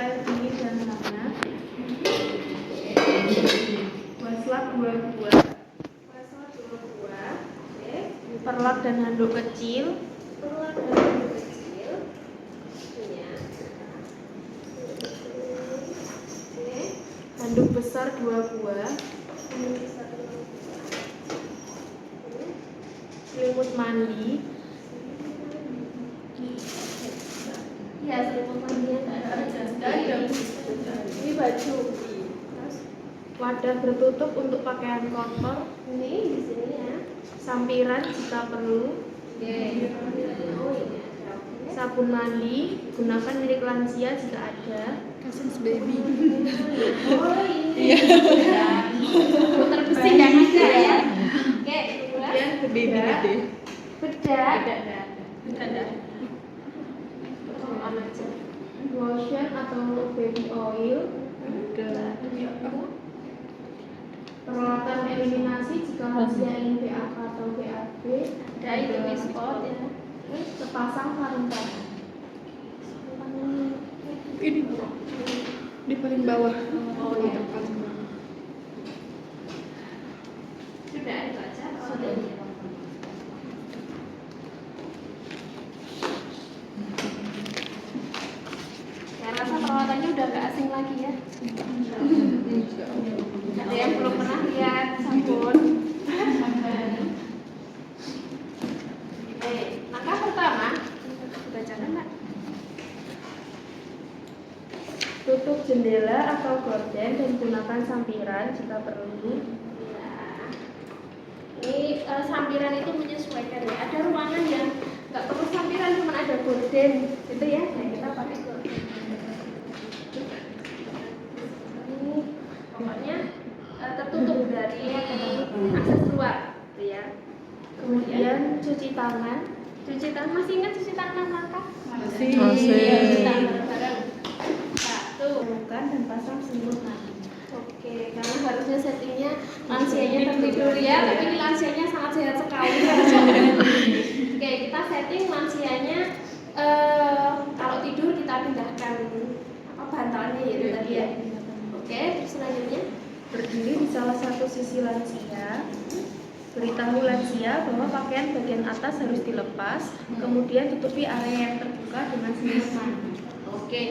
air dingin dan hangat. Wastafel 2 buah. Perlak dan handuk kecil. Handuk besar 2 buah. Selimut mandi. Ya, selimut mandinya nggak ada. Ini baju. Wadah bertutup untuk pakaian kotor. Ini di sini ya. Sampiran jika perlu. Sabun mandi, gunakan milik lansia jika ada. Kasus baby. Oh ini. Putar besi yang ada ya. Oke, Kemudian Baby gede. bedak. Lotion atau baby oil. Peralatan eliminasi jika lansia ingin BAK atau BAB. Ada itu mispot ya. Sepasang sarung tangan. Ini di paling bawah. Oh iya. Itu paling bawah. Sudah itu aja. Saya rasa perawatannya udah nggak asing lagi ya. Ada yang belum pernah lihat sabun. Langkah pertama, bacakan Mbak. Tutup jendela atau gorden dan gunakan sampiran jika perlu. Ya. Ini sampiran itu menyesuaikan ya. Ada ruangan yang nggak perlu sampiran, cuma ada gorden, gitu ya. Nah, kita pakai gorden. Ini pokoknya tertutup dari akses luar, gitu ya. Kemudian cuci tangan. Cuci tangan, masih ingat cuci tangan langkah? Masih. Cuci tangan bareng-bareng. Satu. Bukan dan pasang selimut mandi. Oke, karena harusnya settingnya lansianya tertidur ya, tapi ini lansianya sangat sehat sekali. Oke, kita setting lansianya kalau tidur kita pindahkan bantalnya ya tadi ya. Oke, terus selanjutnya Berdiri di salah satu sisi lansia. Beritahu lansia bahwa pakaian bagian atas harus dilepas, kemudian tutupi area yang terbuka dengan selimut mandi. oke.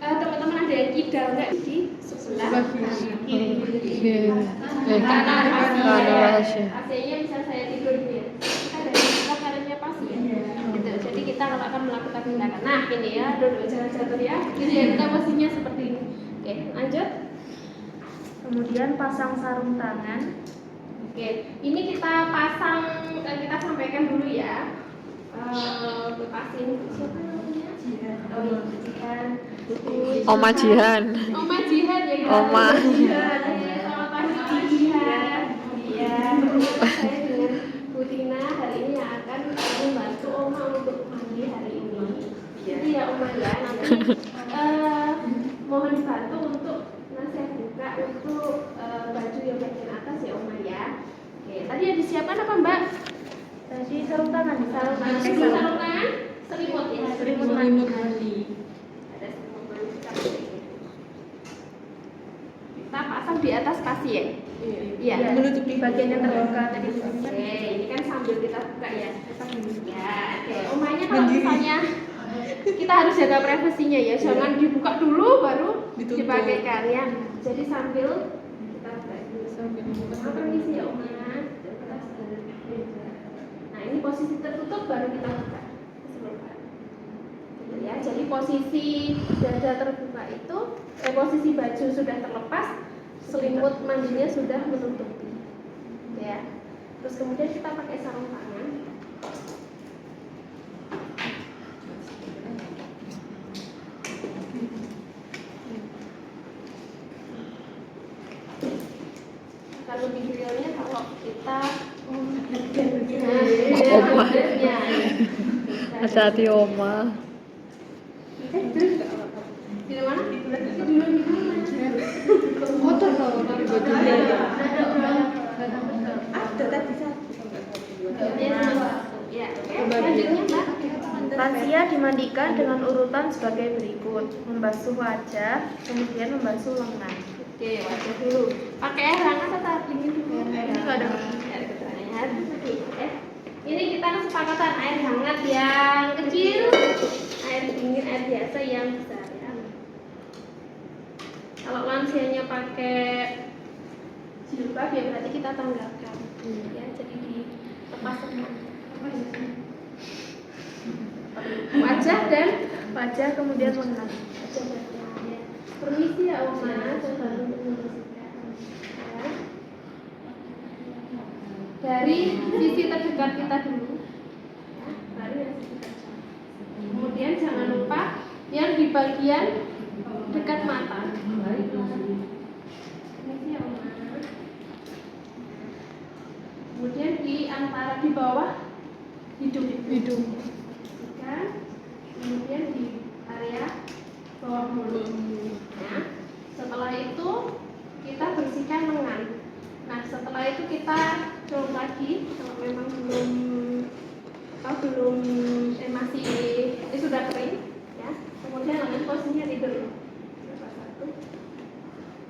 Teman-teman ada yang kidal nggak di sebelah kiri? Kanan rahasia. AC-nya bisa saya tidur gitu ya. Kita dari sebelah kanannya pas ya. Gitu. Jadi kita akan melakukan tindakan. Nah ini ya, duduk jangan jatuh ya. Ini ya kita posisinya seperti ini. Oke, lanjut. Kemudian pasang sarung tangan. Oke, ini kita pasang, kita sampaikan dulu ya. Lepasin siapa namanya? Oh iya, Jihan. Oma Jihan. Oma Jihan ya. Oma. Jihan. Selamat pagi Jihan. Iya. Saya dengan Bu Tina hari ini yang akan membantu Oma untuk mandi hari ini. Jadi ya Oma ya nanti mohon dibantu untuk nasihat buka untuk baju yang bagian atas ya Oma ya. Oke, tadi yang disiapkan apa Mbak? Tadi sarung tangan. Sarung tangan. Sebelum sarung tangan, selimut ya. Selimut mandi. Ada selimut mandi seperti ini. Kita pasang di atas pasien. Iya. Menutupi bagian yang terbuka tadi. Oke, ini kan sambil kita buka ya. Ya, oke. Omanya kalau misalnya kita harus jaga privasinya ya, jangan dibuka dulu baru dipakaikan ya. Jadi sambil kita buka dulu. Permisi ya Oma. Nah ini posisi tertutup baru kita buka. Gitu ya. Jadi posisi dada terbuka itu, posisi baju sudah terlepas, selimut mandinya sudah menutupi. Ya. Terus kemudian kita pakai sarung tangan. Kalau videonya kalau kita Oma. Hati-hati Oma. Di mana? Di mana? Kotor loh dari bajunya. Ada tadi satu. Ya, oke. Selanjutnya Mbak. Lansia dimandikan dengan urutan sebagai berikut: membasuh wajah, kemudian membasuh lengan. Oke, wajah dulu. Pakai air hangat atau air dingin dulu? Ini nggak ada Air keterangan. Ini kita kesepakatan air hangat yang kecil, air dingin, air biasa yang besar ya. Kalau lansianya pakai jilbab ya berarti kita tanggalkan. Ya, jadi dilepas semua. Wajah dan wajah, kemudian lengan. wajah dan lengan, ya. Permisi ya Oma, saya bantu untuk membersihkan. Ya. Dari sisi terdekat kita dulu, ya, baru yang sisi terdekat. Kemudian jangan lupa yang di bagian dekat mata. Permisi ya Oma. Kemudian di antara di bawah hidung. Bersihkan. Kemudian di area bawah mulut. Ya. Setelah itu kita bersihkan lengan. Nah, setelah itu kita colok lagi kalau memang masih sudah kering, ya. Kemudian lengan posisinya tidur. Nomor satu.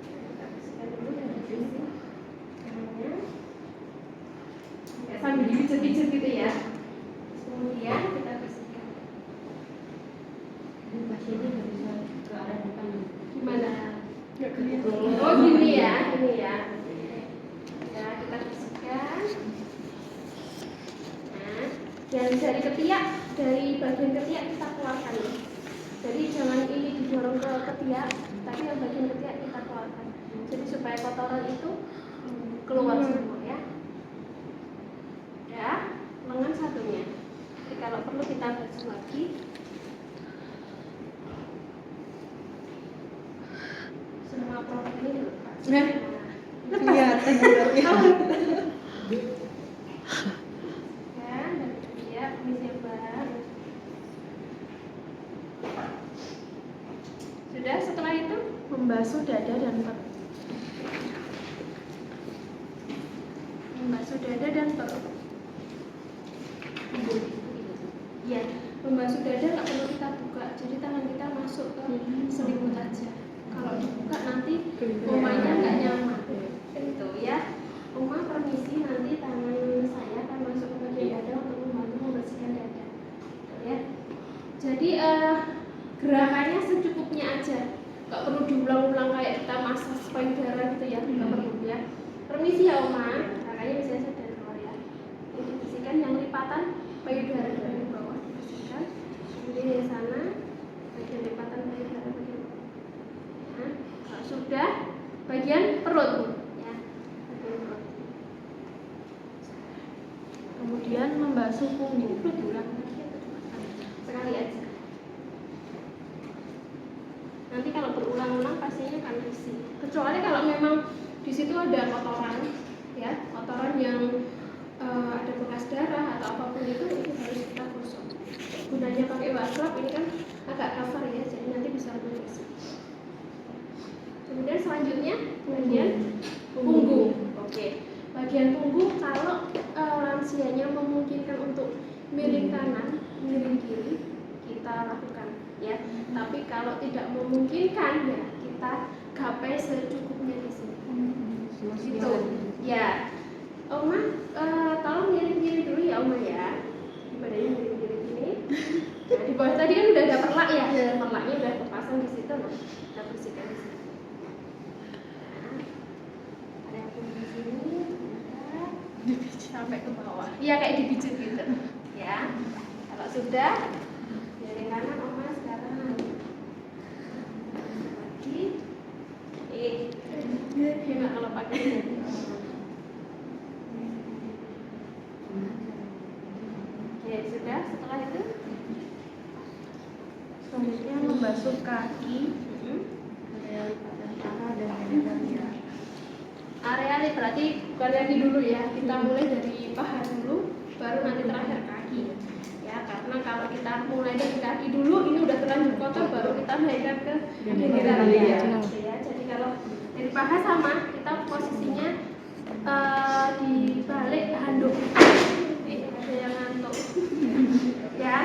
Kita bersihkan dulu dari sisi lengannya. Ya, sambil dipijat-pijat gitu ya. Kemudian kita bersihkan. Pasiennya nggak bisa ke arah depan. Gimana? Oh gini ya. Ya, kita bersihkan. Nah, dan dari ketiak, dari bagian ketiak kita keluarkan. Jadi jangan ini didorong ke ketiak, tapi yang bagian ketiak kita keluarkan. Jadi supaya kotoran itu keluar semua ya. Ya, lengan satunya. Jadi kalau perlu kita basuh lagi. Semua produk ini dilepas. Kelihatan ya. Kan, ya, permisi Mbak. Sudah, setelah itu Membasuh dada dan perut. membasuh dada dan perut. Ya, membasuh dada nggak perlu kita buka, jadi tangan kita masuk ke selimut aja. Kalau dibuka nanti omanya nggak nyaman. Itu ya. Oma permisi, nanti tangan saya akan masuk ke bagian dada untuk membantu membersihkan dada. Ya. Jadi gerakannya secukupnya aja. Nggak perlu diulang-ulang kayak kita massage payudara gitu ya, nggak perlu ya. Permisi ya Oma, makanya bisa saja dari luar ya. Ini dibersihkan yang lipatan payudara dari bawah dibersihkan. Kemudian di sana bagian lipatan payudara bagian bawah. Nah, kalau sudah bagian perut ya, bagian perut. Kemudian membasuh punggung. Perlu diulang lagi atau cuma sekali aja. Nanti kalau berulang-ulang pastinya akan risih. Kecuali kalau memang di situ ada kotoran, ya, kotoran yang ada bekas darah atau apapun itu harus kita gosok. Gunanya pakai wastafel ini kan agak kasar ya, jadi nanti bisa lebih risih. Kemudian selanjutnya bagian punggung. Oke. Bagian punggung kalau lansianya memungkinkan untuk miring kanan, miring kiri, kita lakukan ya. Tapi kalau tidak memungkinkan ya kita gapai secukupnya di sini. Gitu. Ya. Oma, tolong miring-miring dulu ya Oma ya. Badannya miring-miring gini. Nah, di bawah tadi kan udah ada perlak ya. Perlaknya udah terpasang di situ. Nah, kita bersihkan di sini. Nah, ada yang di sini. Sampai ke bawah. Iya kayak dipijit gitu. Ya. Kalau sudah, miring kanan Oma sekarang. Lagi. Gimana kalau pakai ini? Oke, sudah. Setelah itu Selanjutnya membasuh kaki. area ini berarti bukan kaki dulu ya. Kita mulai dari paha dulu, baru nanti terakhir kaki. Ya, karena kalau kita mulai dari kaki dulu, ini udah terlanjur kotor, baru kita naikkan ke giliran ya. Ya. Jadi kalau dari paha sama, kita posisinya di balik handuk. Ada yang ngantuk. Ya.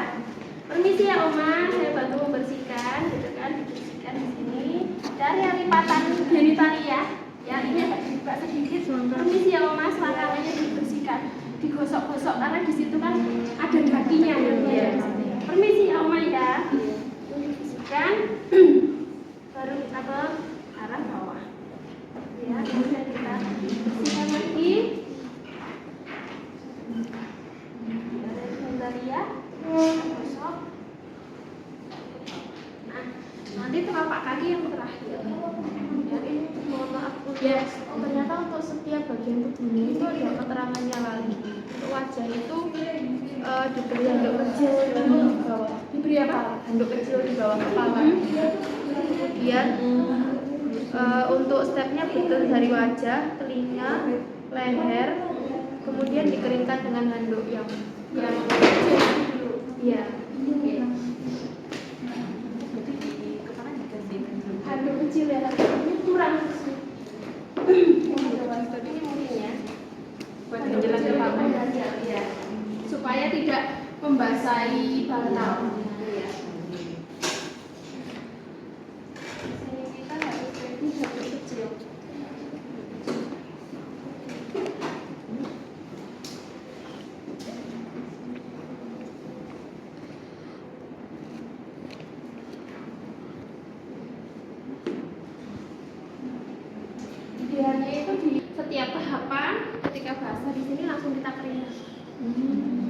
Permisi ya Oma, saya bantu membersihkan, gitu kan, dibersihkan di sini. Dari lipatan genitalia, ya ini agak dibuka sedikit. Permisi ya Oma, selangkangannya dibersihkan, digosok-gosok karena di situ kan ada dakinya ya. Permisi ya Oma ya, dibersihkan, baru kita ke arah bawah. Ya, kemudian kita bersihkan lagi. Dari genitalia. Gosok. Nah, nanti telapak kaki yang terakhir. Ya, ini mohon maaf ternyata untuk setiap bagian tubuhnya itu ada keterangannya lagi. Untuk wajah itu diberi handuk kecil itu di bawah. Diberi apa? Handuk kecil di bawah kepala. Kemudian untuk stepnya betul dari wajah, telinga, leher, kemudian dikeringkan dengan handuk yang iya. Handuk kecil ya, ini kurang kecil. Ini mungkin ya. Buat menjelaskan apa? Ya. Supaya tidak membasahi bantal. Ya. Sini kita harus ready handuk kecil. Idealnya itu di setiap tahapan ketika basah di sini langsung kita keringkan.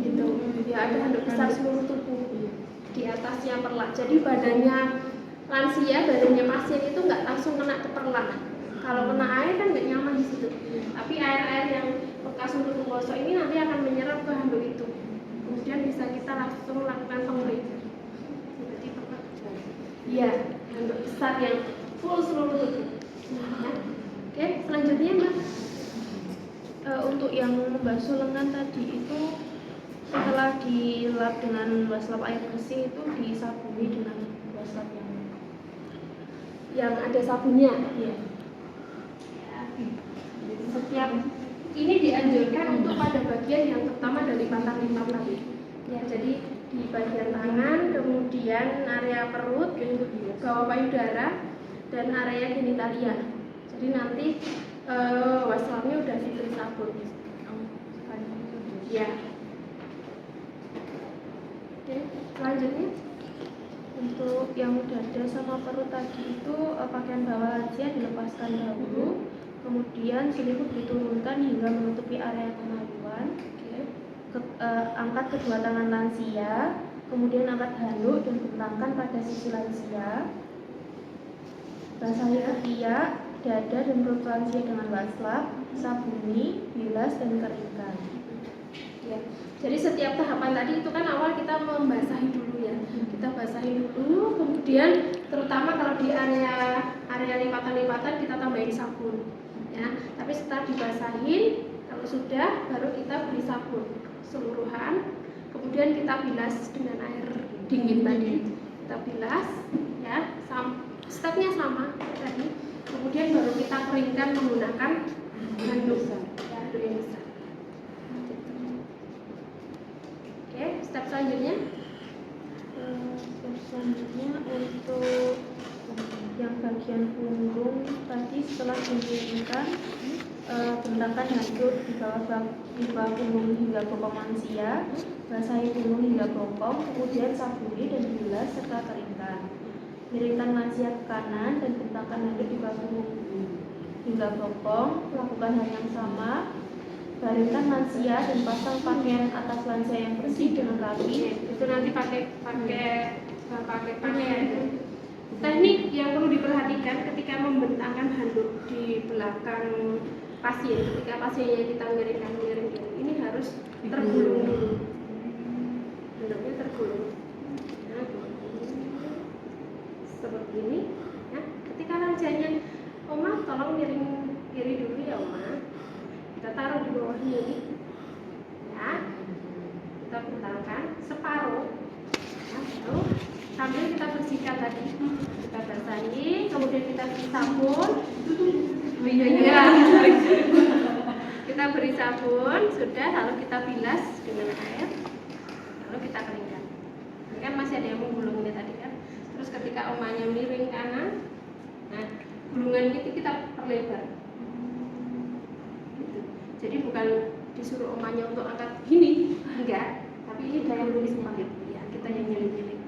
Gitu. Ya ada handuk besar seluruh tubuh. Di atasnya perlak. Jadi badannya lansia, badannya pasien itu nggak langsung kena ke perlak. Kalau kena air kan nggak nyaman di situ. Tapi air-air yang bekas untuk menggosok ini nanti akan menyerap ke handuk itu. Kemudian bisa kita langsung lakukan pengeringkan. Berarti perlak. Iya, handuk besar yang full seluruh tubuh. Ya. Oke, selanjutnya Mbak. Untuk yang membasuh lengan tadi itu setelah dilap dengan wastafel air bersih itu disabuni dengan wastafel Yang ada sabunnya. iya. Setiap ini dianjurkan untuk pada bagian yang terutama dari lipatan tadi. Ya, jadi di bagian tangan, kemudian area perut, bawah payudara, dan area genitalia. Jadi nanti waslapnya udah diberi sabun. Ya. Oke, selanjutnya Untuk yang dada sama perut tadi itu pakaian bawah lansia dilepaskan dahulu, kemudian selimut diturunkan hingga menutupi area kemaluan. Angkat kedua tangan lansia, kemudian angkat handuk dan bentangkan pada sisi lansia. Basahi ketiak, dada dan perut lansia dengan wastafel, sabuni, bilas dan keringkan. ya. Jadi setiap tahapan tadi itu kan awal kita membasahi dulu ya. Kita basahi dulu, kemudian terutama kalau di area lipatan-lipatan kita tambahin sabun. Ya, tapi setelah dibasahin, kalau sudah baru kita beri sabun keseluruhan. Kemudian kita bilas dengan air dingin tadi. Kita bilas, ya, stepnya sama tadi. Kemudian baru kita keringkan menggunakan handuk, ya, handuk yang besar. Oke, step selanjutnya. Step selanjutnya untuk yang bagian punggung tadi setelah dikeringkan, bentangkan handuk di bawah punggung hingga bokong lansia, basahi punggung hingga bokong, kemudian sabuni dan bilas serta keringkan. Miringkan lansia ke kanan dan bentangkan handuk di bawah punggung hingga bokong. Lakukan hal yang sama. Baringkan lansia dan pasang pakaian atas lansia yang bersih dengan rapi. Itu nanti pakai pakaian. Teknik yang perlu diperhatikan ketika membentangkan handuk di belakang pasien, ketika pasiennya kita miringkan ini harus tergulung dulu. Handuknya tergulung. Nah, seperti ini. Nah, ketika lansianya, Oma tolong miring kiri dulu ya Oma. Kita taruh di bawah ini. Ya. Kita bentangkan separuh. Nah, lalu sambil kita bersihkan tadi. Kita basahi, kemudian kita beri sabun. Ya. Kita beri sabun, sudah, lalu kita bilas dengan air. Lalu kita keringkan. Ini kan masih ada yang menggulung ini tadi kan. Terus ketika omanya miring kanan, nah gulungan kita perlebar. Gitu. Jadi bukan disuruh omanya untuk angkat gini, enggak. Tapi ini kita yang tulis ya, kita yang nyelip-nyelip.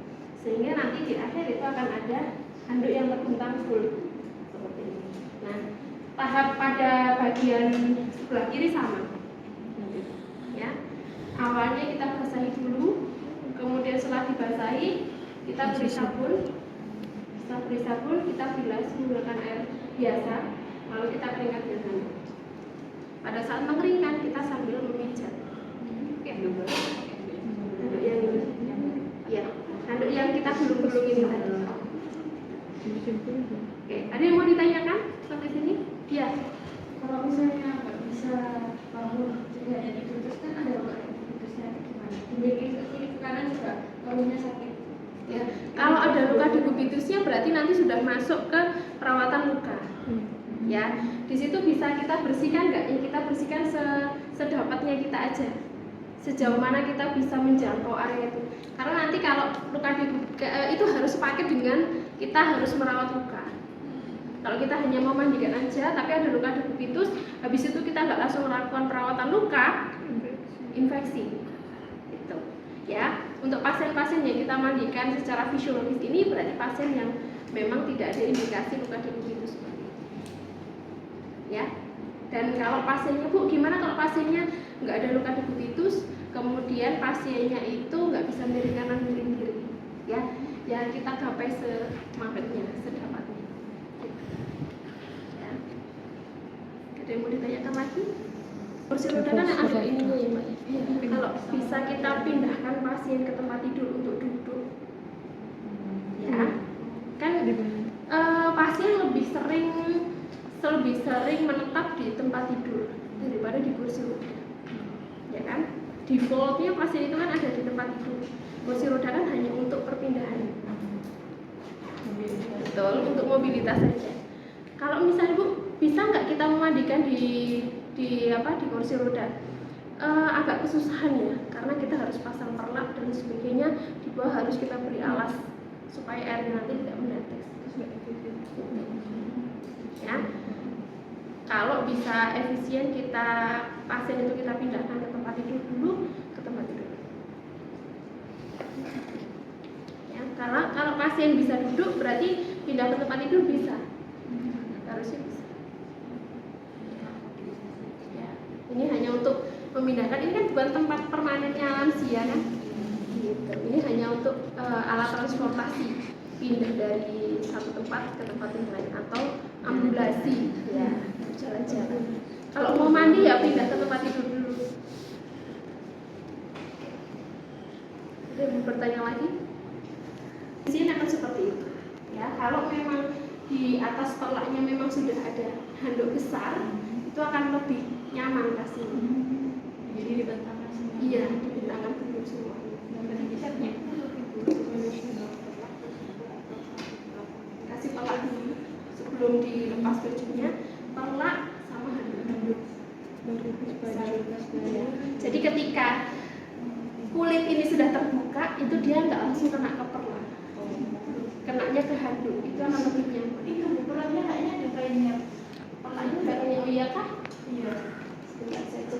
Sehingga nanti di akhir itu akan ada handuk yang terbentang full seperti ini. Nah, tahap pada bagian sebelah kiri sama. Ya, awalnya kita basahi dulu, kemudian setelah dibasahi kita beri sabun. Setelah beri sabun kita bilas menggunakan air biasa, lalu kita keringkan dengan handuk. Pada saat mengeringkan kita sambil memijat. Handuk yang ini, ya, handuk yang kita belum ini tadi. Oke, ada yang mau ditanyakan sampai sini? Iya. Kalau misalnya nggak bisa bangun jadi hanya diputus kan ada luka diputusnya gimana? Diberi ke kiri ke kanan juga kakinya sakit. Ya, kalau ada luka di kubitusnya berarti nanti sudah masuk ke perawatan luka. Ya, di situ bisa kita bersihkan nggak? Ya kita bersihkan sedapatnya kita aja. Sejauh mana kita bisa menjangkau area itu. Karena nanti kalau luka itu harus pakai dengan kita harus merawat luka. Kalau kita hanya mau mandikan aja, tapi ada luka di kubitus, habis itu kita nggak langsung melakukan perawatan luka, infeksi. Itu, ya. Untuk pasien-pasien yang kita mandikan secara fisiologis ini berarti pasien yang memang tidak ada indikasi luka di kubitus. Ya. Dan kalau pasiennya Bu, gimana kalau pasiennya nggak ada luka di kubitus, kemudian pasiennya itu nggak bisa miring kanan miring kiri, ya kita gapai semampunya, sedapatnya. Ya. Ada yang mau ditanyakan lagi? Kursi roda kan ada ininya ya Mbak. Ya. Kalau bisa kita pindahkan pasien ke tempat tidur untuk duduk, ya kan pasien lebih sering menetap di tempat tidur daripada di kursi roda, ya kan? Defaultnya pasien itu kan ada di tempat tidur. Kursi roda kan hanya untuk perpindahan, betul, untuk mobilitas saja. Kalau misalnya Bu, bisa nggak kita memandikan di kursi roda? Agak kesusahan ya, karena kita harus pasang perlak dan sebagainya. Di bawah harus kita beri alas supaya airnya nanti tidak menetes. Ya, kalau bisa efisien pasien itu kita pindahkan ke tempat tidur dulu, ke tempat tidur. Ya, kalau pasien bisa duduk berarti pindah ke tempat tidur bisa, harusnya bisa. Ya, ini hanya untuk memindahkan, ini kan bukan tempat permanennya lansia kan? Gitu. Ini hanya untuk alat transportasi, pindah dari satu tempat ke tempat yang lain atau ambulasi, ya jalan-jalan. Kalau mau mandi ya pindah ke tempat tidur dulu. Ada yang mau bertanya lagi? Di sini akan seperti itu. Ya, kalau memang di atas pelaknya memang sudah ada handuk besar, itu akan lebih nyaman pastinya. Jadi dibentangkan semua. Iya, dibentangkan dulu semua. Berarti catnya Kasih pelak dulu sebelum dilepas bajunya, pelak sama handuk. Jadi ketika kulit ini sudah terbuka, itu dia nggak langsung kena ke pelak, kenanya ke handuk, itu akan lebih nyaman. ini ukurannya kayaknya ada kainnya. Pelaknya nggak kayak iya kah? Iya. Sebentar saja.